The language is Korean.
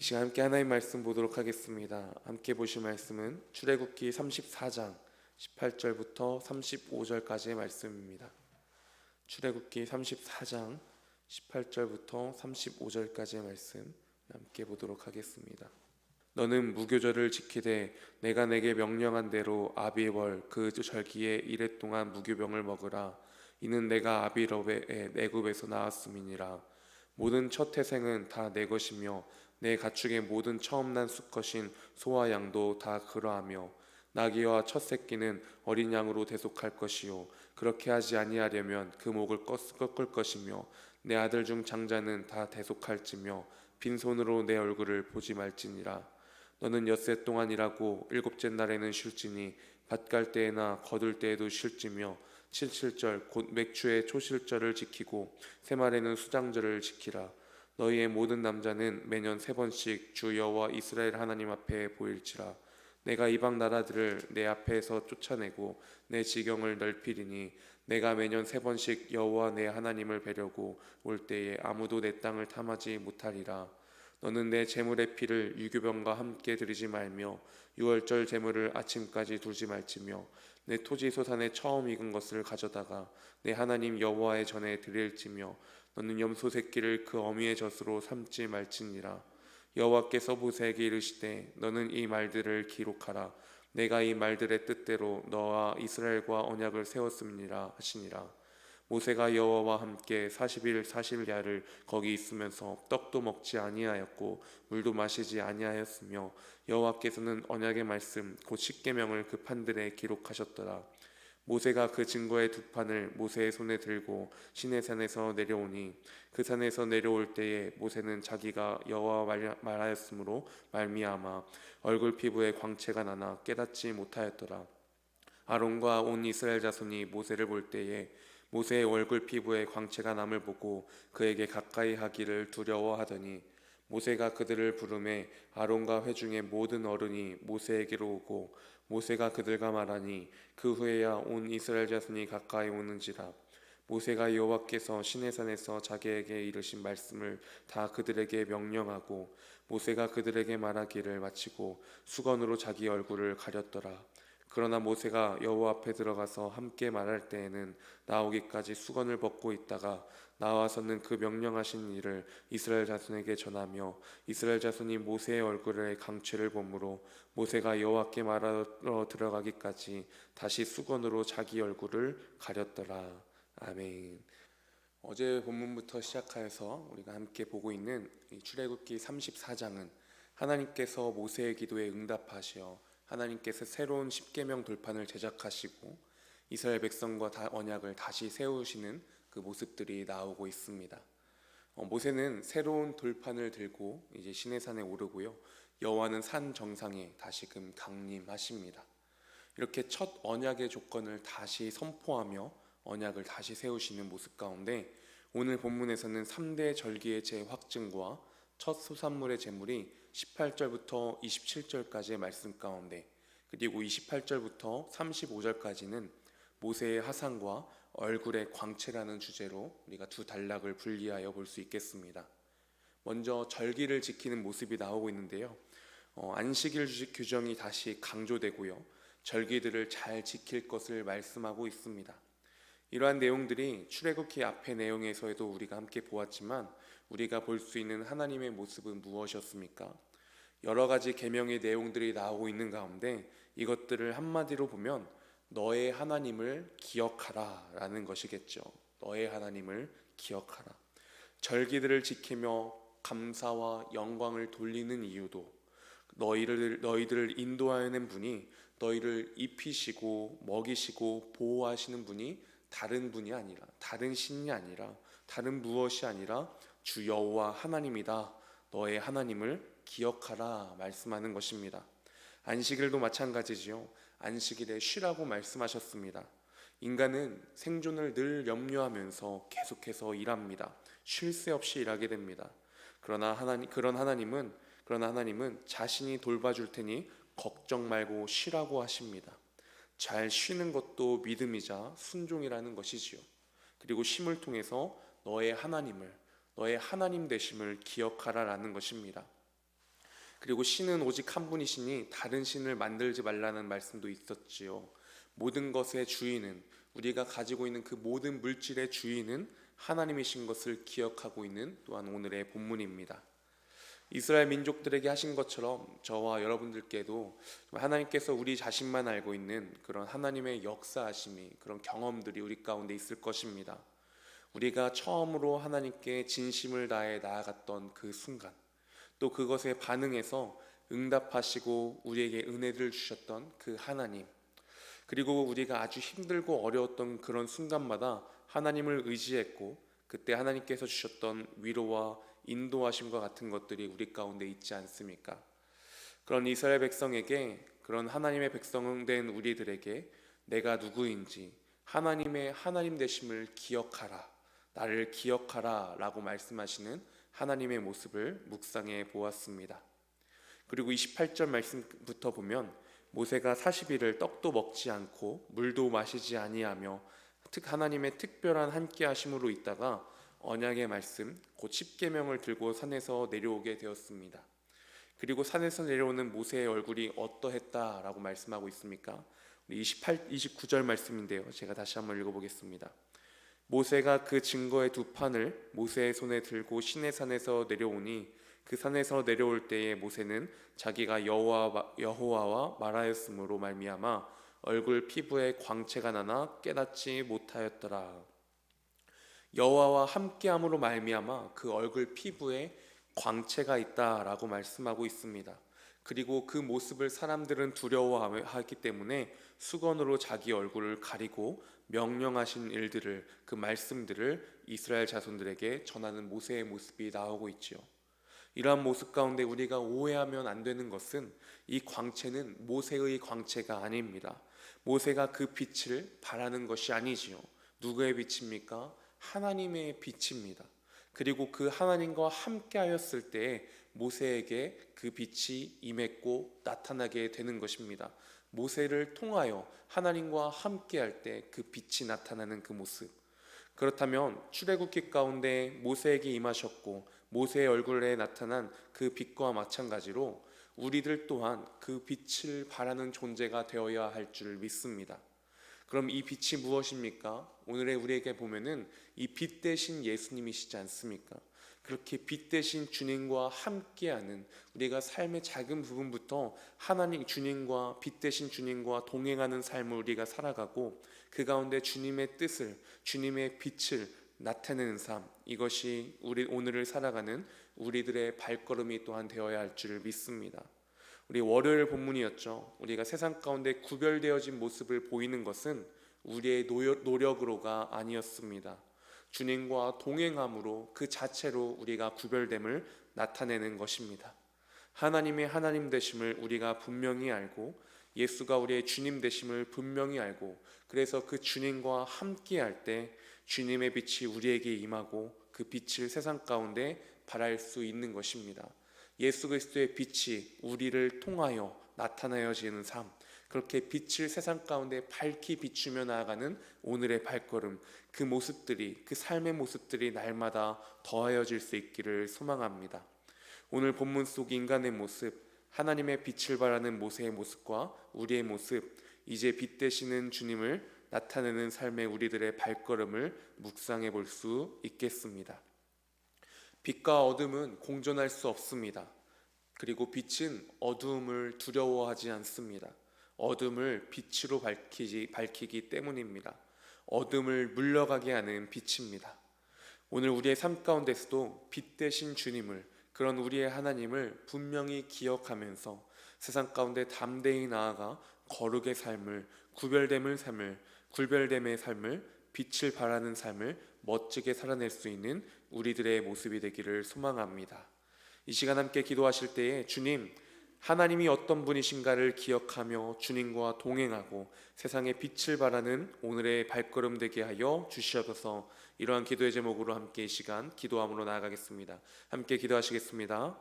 시간 함께 하나님 말씀 보도록 하겠습니다. 함께 보실 말씀은 출애굽기 34장 18절부터 35절까지의 말씀입니다. 출애굽기 34장 18절부터 35절까지의 말씀 함께 보도록 하겠습니다. 너는 무교절을 지키되 내가 내게 명령한 대로 아비월 그 절기에 이레 동안 무교병을 먹으라. 이는 내가 아비럽의 애굽에서 나왔음이니라. 모든 첫 태생은 다 내 것이며 내 가축의 모든 처음 난 수컷인 소와 양도 다 그러하며 나귀와 첫 새끼는 어린 양으로 대속할 것이요 그렇게 하지 아니하려면 그 목을 꺾을 것이며 내 아들 중 장자는 다 대속할지며 빈손으로 내 얼굴을 보지 말지니라. 너는 엿새 동안 일하고 일곱째 날에는 쉴지니 밭 갈 때에나 거둘 때에도 쉴지며 칠칠절 곧 맥추의 초실절을 지키고 새말에는 수장절을 지키라. 너희의 모든 남자는 매년 3번씩 주 여호와 이스라엘 하나님 앞에 보일지라. 내가 이방 나라들을 내 앞에서 쫓아내고 내 지경을 넓히리니 내가 매년 3번씩 여호와 내 하나님을 뵈려고 올 때에 아무도 내 땅을 탐하지 못하리라. 너는 내 제물의 피를 유교병과 함께 드리지 말며 유월절 제물을 아침까지 두지 말지며 내 토지 소산의 처음 익은 것을 가져다가 내 하나님 여호와의 전에 드릴지며 너는 염소 새끼를 그 어미의 젖으로 삼지 말지니라. 여호와께서 모세에게 이르시되 너는 이 말들을 기록하라. 내가 이 말들의 뜻대로 너와 이스라엘과 언약을 세웠음이니라 하시니라. 모세가 여호와와 함께 40일 40야를 거기 있으면서 떡도 먹지 아니하였고 물도 마시지 아니하였으며 여호와께서는 언약의 말씀 곧 십계명을 그 판들에 기록하셨더라. 모세가 그 증거의 두 판을 모세의 손에 들고 시내산에서 내려오니 그 산에서 내려올 때에 모세는 자기가 여호와와 말하였으므로 말미암아 얼굴 피부에 광채가 나나 깨닫지 못하였더라. 아론과 온 이스라엘 자손이 모세를 볼 때에 모세의 얼굴 피부에 광채가 남을 보고 그에게 가까이 하기를 두려워하더니 모세가 그들을 부르매 아론과 회중의 모든 어른이 모세에게로 오고 모세가 그들과 말하니 그 후에야 온 이스라엘 자손이 가까이 오는지라. 모세가 여호와께서 시내산에서 자기에게 이르신 말씀을 다 그들에게 명령하고 모세가 그들에게 말하기를 마치고 수건으로 자기 얼굴을 가렸더라. 그러나 모세가 여호와 앞에 들어가서 함께 말할 때에는 나오기까지 수건을 벗고 있다가 나와서는 그 명령하신 일을 이스라엘 자손에게 전하며 이스라엘 자손이 모세의 얼굴에 강취를 보므로 모세가 여호와께 말하러 들어가기까지 다시 수건으로 자기 얼굴을 가렸더라. 아멘. 어제 본문부터 시작하여서 우리가 함께 보고 있는 이 출애굽기 34장은 하나님께서 모세의 기도에 응답하시어 하나님께서 새로운 십계명 돌판을 제작하시고 이스라엘 백성과 언약을 다시 세우시는 그 모습들이 나오고 있습니다. 모세는 새로운 돌판을 들고 이제 시내산에 오르고요. 여호와는 산 정상에 다시금 강림하십니다. 이렇게 첫 언약의 조건을 다시 선포하며 언약을 다시 세우시는 모습 가운데 오늘 본문에서는 3대 절기의 재확증과 첫 소산물의 제물이 18절부터 27절까지의 말씀 가운데 그리고 28절부터 35절까지는 모세의 하산과 얼굴의 광채라는 주제로 우리가 두 단락을 분리하여 볼 수 있겠습니다. 먼저 절기를 지키는 모습이 나오고 있는데요. 안식일 규정이 다시 강조되고요. 절기들을 잘 지킬 것을 말씀하고 있습니다. 이러한 내용들이 출애굽기 앞의 내용에서도 우리가 함께 보았지만 우리가 볼 수 있는 하나님의 모습은 무엇이었습니까? 여러 가지 계명의 내용들이 나오고 있는 가운데 이것들을 한마디로 보면 너의 하나님을 기억하라 라는 것이겠죠. 너의 하나님을 기억하라. 절기들을 지키며 감사와 영광을 돌리는 이유도 너희들을 인도하는 분이 너희를 입히시고 먹이시고 보호하시는 분이 다른 분이 아니라 다른 신이 아니라 다른 무엇이 아니라 주 여호와 하나님이다. 너의 하나님을 기억하라 말씀하는 것입니다. 안식일도 마찬가지지요. 안식일에 쉬라고 말씀하셨습니다. 인간은 생존을 늘 염려하면서 계속해서 일합니다. 쉴 새 없이 일하게 됩니다. 그러나 하나님은 자신이 돌봐줄 테니 걱정 말고 쉬라고 하십니다. 잘 쉬는 것도 믿음이자 순종이라는 것이지요. 그리고 쉼을 통해서 너의 하나님 되심을 기억하라라는 것입니다. 그리고 신은 오직 한 분이시니 다른 신을 만들지 말라는 말씀도 있었지요. 모든 것의 주인은, 우리가 가지고 있는 그 모든 물질의 주인은 하나님이신 것을 기억하고 있는 또한 오늘의 본문입니다. 이스라엘 민족들에게 하신 것처럼 저와 여러분들께도 하나님께서 우리 자신만 알고 있는 그런 하나님의 역사하심이, 그런 경험들이 우리 가운데 있을 것입니다. 우리가 처음으로 하나님께 진심을 다해 나아갔던 그 순간, 또 그것에 반응해서 응답하시고 우리에게 은혜를 주셨던 그 하나님, 그리고 우리가 아주 힘들고 어려웠던 그런 순간마다 하나님을 의지했고 그때 하나님께서 주셨던 위로와 인도하심과 같은 것들이 우리 가운데 있지 않습니까? 그런 이스라엘 백성에게, 그런 하나님의 백성된 우리들에게 내가 누구인지, 하나님의 하나님 되심을 기억하라, 나를 기억하라 라고 말씀하시는 하나님의 모습을 묵상해 보았습니다. 그리고 28절 말씀부터 보면 모세가 40일을 떡도 먹지 않고 물도 마시지 아니하며 하나님의 특별한 함께하심으로 있다가 언약의 말씀 곧 십계명을 들고 산에서 내려오게 되었습니다. 그리고 산에서 내려오는 모세의 얼굴이 어떠했다라고 말씀하고 있습니까? 우리 29절 말씀인데요, 제가 다시 한번 읽어보겠습니다. 모세가 그 증거의 두 판을 모세의 손에 들고 시내산에서 내려오니 그 산에서 내려올 때에 모세는 자기가 여호와와 말하였으므로 말미암아 얼굴 피부에 광채가 나나 깨닫지 못하였더라. 여호와와 함께함으로 말미암아 그 얼굴 피부에 광채가 있다라고 말씀하고 있습니다. 그리고 그 모습을 사람들은 두려워하기 때문에 수건으로 자기 얼굴을 가리고 명령하신 일들을, 그 말씀들을 이스라엘 자손들에게 전하는 모세의 모습이 나오고 있지요. 이러한 모습 가운데 우리가 오해하면 안 되는 것은 이 광채는 모세의 광채가 아닙니다. 모세가 그 빛을 발하는 것이 아니지요. 누구의 빛입니까? 하나님의 빛입니다. 그리고 그 하나님과 함께 하였을 때 모세에게 그 빛이 임했고 나타나게 되는 것입니다. 모세를 통하여 하나님과 함께 할 때 그 빛이 나타나는 그 모습. 그렇다면 출애굽기 가운데 모세에게 임하셨고 모세의 얼굴에 나타난 그 빛과 마찬가지로 우리들 또한 그 빛을 발하는 존재가 되어야 할 줄 믿습니다. 그럼 이 빛이 무엇입니까? 오늘의 우리에게 보면은 이 빛 대신 예수님이시지 않습니까? 그렇게 빛 대신 주님과 함께하는, 우리가 삶의 작은 부분부터 하나님 주님과, 빛 대신 주님과 동행하는 삶을 우리가 살아가고 그 가운데 주님의 뜻을, 주님의 빛을 나타내는 삶, 이것이 우리 오늘을 살아가는 우리들의 발걸음이 또한 되어야 할 줄 믿습니다. 우리 월요일 본문이었죠. 우리가 세상 가운데 구별되어진 모습을 보이는 것은 우리의 노력으로가 아니었습니다. 주님과 동행함으로 그 자체로 우리가 구별됨을 나타내는 것입니다. 하나님의 하나님 되심을 우리가 분명히 알고 예수가 우리의 주님 되심을 분명히 알고, 그래서 그 주님과 함께 할 때 주님의 빛이 우리에게 임하고 그 빛을 세상 가운데 발할 수 있는 것입니다. 예수 그리스도의 빛이 우리를 통하여 나타나여지는 삶, 그렇게 빛을 세상 가운데 밝히 비추며 나아가는 오늘의 발걸음, 그 모습들이, 그 삶의 모습들이 날마다 더하여질 수 있기를 소망합니다. 오늘 본문 속 인간의 모습, 하나님의 빛을 발하는 모세의 모습과 우리의 모습, 이제 빛 되시는 주님을 나타내는 삶의 우리들의 발걸음을 묵상해 볼 수 있겠습니다. 빛과 어둠은 공존할 수 없습니다. 그리고 빛은 어두움을 두려워하지 않습니다. 어둠을 빛으로 밝히기 때문입니다. 어둠을 물러가게 하는 빛입니다. 오늘 우리의 삶 가운데서도 빛 되신 주님을, 그런 우리의 하나님을 분명히 기억하면서 세상 가운데 담대히 나아가 거룩의 삶을, 구별됨의 삶을, 빛을 발하는 삶을 멋지게 살아낼 수 있는 우리들의 모습이 되기를 소망합니다. 이 시간 함께 기도하실 때에 주님, 하나님이 어떤 분이신가를 기억하며 주님과 동행하고 세상에 빛을 발하는 오늘의 발걸음 되게 하여 주시옵소서. 이러한 기도의 제목으로 함께 이 시간 기도함으로 나아가겠습니다. 함께 기도하시겠습니다.